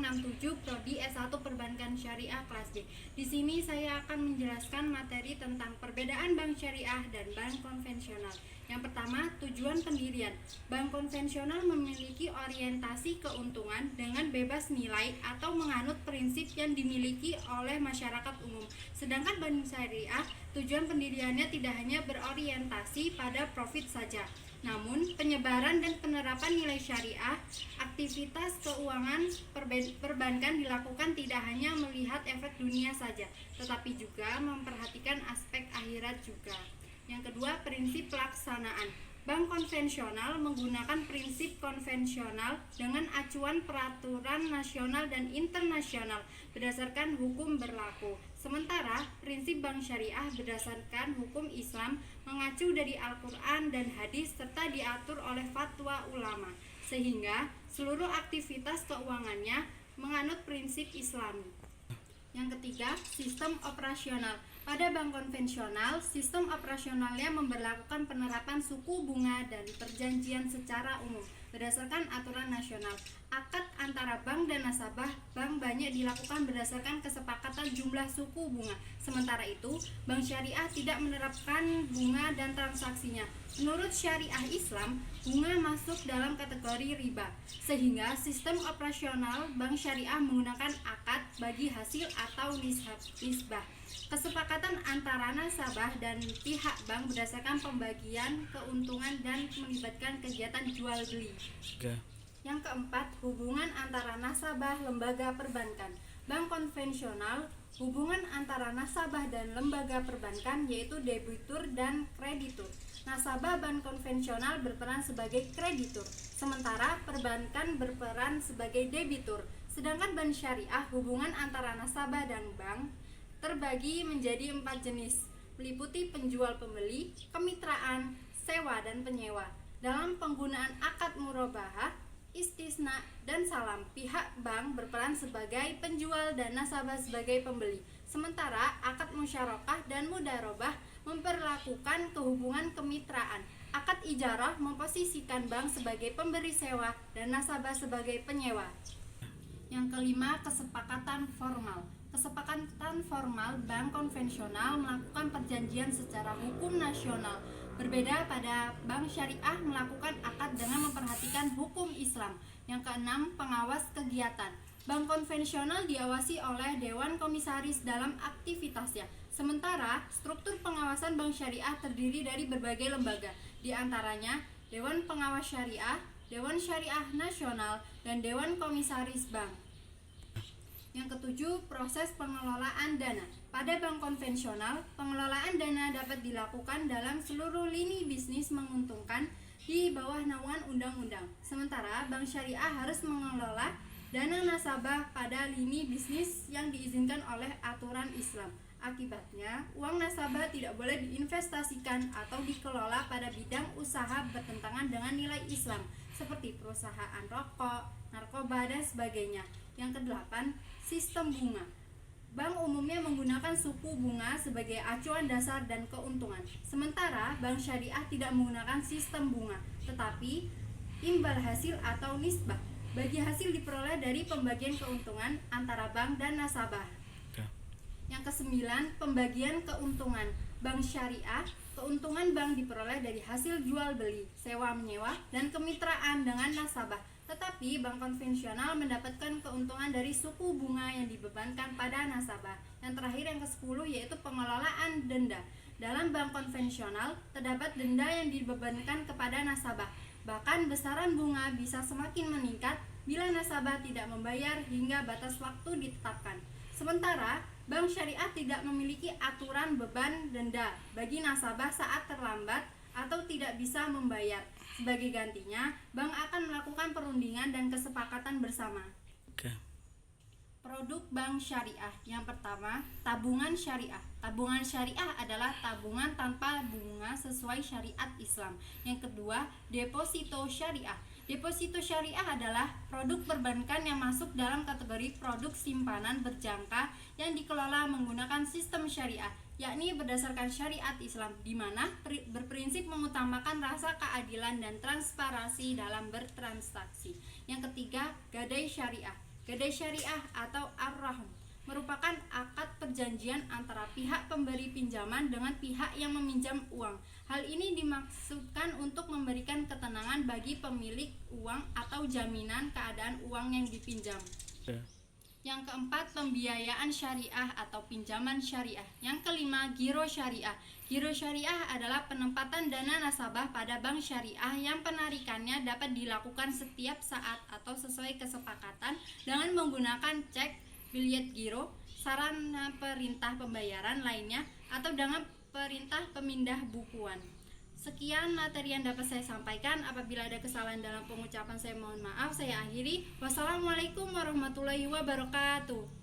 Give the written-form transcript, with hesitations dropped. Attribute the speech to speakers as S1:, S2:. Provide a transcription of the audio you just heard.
S1: 67 Prodi S1 Perbankan Syariah kelas D. Di sini saya akan menjelaskan materi tentang perbedaan bank syariah dan bank konvensional. Yang pertama, tujuan pendirian. Bank konvensional memiliki orientasi keuntungan dengan bebas nilai atau menganut prinsip yang dimiliki oleh masyarakat umum. Sedangkan bank syariah, tujuan pendiriannya tidak hanya berorientasi pada profit saja, namun penyebaran dan penerapan nilai syariah. Aktivitas keuangan perbankan dilakukan tidak hanya melihat efek dunia saja, tetapi juga memperhatikan aspek akhirat juga. Yang kedua, prinsip pelaksanaan. Bank konvensional menggunakan prinsip konvensional dengan acuan peraturan nasional dan internasional berdasarkan hukum berlaku. Sementara prinsip bank syariah berdasarkan hukum Islam, mengacu dari Al-Quran dan hadis serta diatur oleh fatwa ulama, sehingga seluruh aktivitas keuangannya menganut prinsip Islami. Yang ketiga, sistem operasional. Pada bank konvensional, sistem operasionalnya memberlakukan penerapan suku bunga dan perjanjian secara umum berdasarkan aturan nasional. Akad antara bank dan nasabah bank banyak dilakukan berdasarkan kesepakatan jumlah suku bunga. Sementara itu, bank syariah tidak menerapkan bunga dan transaksinya. Menurut syariah Islam, bunga masuk dalam kategori riba, sehingga sistem operasional bank syariah menggunakan akad bagi hasil atau nisbah. Kesepakatan antara nasabah dan pihak bank berdasarkan pembagian keuntungan dan melibatkan kegiatan jual beli. Yang keempat, hubungan antara nasabah lembaga perbankan. Bank konvensional, hubungan antara nasabah dan lembaga perbankan yaitu debitur dan kreditur. Nasabah bank konvensional berperan sebagai kreditur, sementara perbankan berperan sebagai debitur. Sedangkan bank syariah, hubungan antara nasabah dan bank terbagi menjadi 4 jenis, meliputi penjual pembeli, kemitraan, sewa dan penyewa. Dalam penggunaan akad murabahah, istisna dan salam, pihak bank berperan sebagai penjual dan nasabah sebagai pembeli. Sementara akad musyarakah dan mudarobah memperlakukan kehubungan kemitraan. Akad ijarah memposisikan bank sebagai pemberi sewa dan nasabah sebagai penyewa. Yang kelima, kesepakatan formal. Kesepakatan formal bank konvensional melakukan perjanjian secara hukum nasional. Berbeda pada bank syariah melakukan akad dengan memperhatikan hukum Islam. Yang keenam, pengawas kegiatan. Bank konvensional diawasi oleh Dewan Komisaris dalam aktivitasnya. Sementara struktur pengawasan bank syariah terdiri dari berbagai lembaga, di antaranya Dewan Pengawas Syariah, Dewan Syariah Nasional, dan Dewan Komisaris Bank. Yang ketujuh, proses pengelolaan dana. Pada bank konvensional, pengelolaan dana dapat dilakukan dalam seluruh lini bisnis menguntungkan di bawah naungan undang-undang. Sementara bank syariah harus mengelola dana nasabah pada lini bisnis yang diizinkan oleh aturan Islam. Akibatnya, uang nasabah tidak boleh diinvestasikan atau dikelola pada bidang usaha bertentangan dengan nilai Islam, seperti perusahaan rokok, narkoba, dan sebagainya. Yang kedelapan, sistem bunga. Bank umumnya menggunakan suku bunga sebagai acuan dasar dan keuntungan. Sementara bank syariah tidak menggunakan sistem bunga, tetapi imbal hasil atau nisbah. Bagi hasil diperoleh dari pembagian keuntungan antara bank dan nasabah. Yang kesembilan, pembagian keuntungan. Bank syariah, keuntungan bank diperoleh dari hasil jual beli, sewa menyewa, dan kemitraan dengan nasabah. Tetapi bank konvensional mendapatkan keuntungan dari suku bunga yang dibebankan pada nasabah. Yang terakhir, yang ke-10, yaitu pengelolaan denda. Dalam bank konvensional terdapat denda yang dibebankan kepada nasabah. Bahkan besaran bunga bisa semakin meningkat bila nasabah tidak membayar hingga batas waktu ditetapkan. Sementara bank syariah tidak memiliki aturan beban denda bagi nasabah saat terlambat atau tidak bisa membayar. Sebagai gantinya, bank akan melakukan perundingan dan kesepakatan bersama. Produk bank syariah. Yang pertama, tabungan syariah. Tabungan syariah adalah tabungan tanpa bunga sesuai syariat Islam. Yang kedua, deposito syariah. Deposito syariah adalah produk perbankan yang masuk dalam kategori produk simpanan berjangka yang dikelola menggunakan sistem syariah, yakni berdasarkan syariat Islam, di mana berprinsip mengutamakan rasa keadilan dan transparansi dalam bertransaksi. Yang ketiga, gadai syariah. Gadai syariah atau ar-rahn merupakan akad perjanjian antara pihak pemberi pinjaman dengan pihak yang meminjam uang. Hal ini dimaksudkan untuk memberikan ketenangan bagi pemilik uang atau jaminan keadaan uang yang dipinjam. Yang keempat, pembiayaan syariah atau pinjaman syariah. Yang kelima, giro syariah. Giro syariah adalah penempatan dana nasabah pada bank syariah yang penarikannya dapat dilakukan setiap saat atau sesuai kesepakatan dengan menggunakan cek, biljet giro, sarana perintah pembayaran lainnya, atau dengan perintah pemindah bukuan. Sekian materi yang dapat saya sampaikan. Apabila ada kesalahan dalam pengucapan saya mohon maaf. Saya akhiri. Wassalamualaikum warahmatullahi wabarakatuh.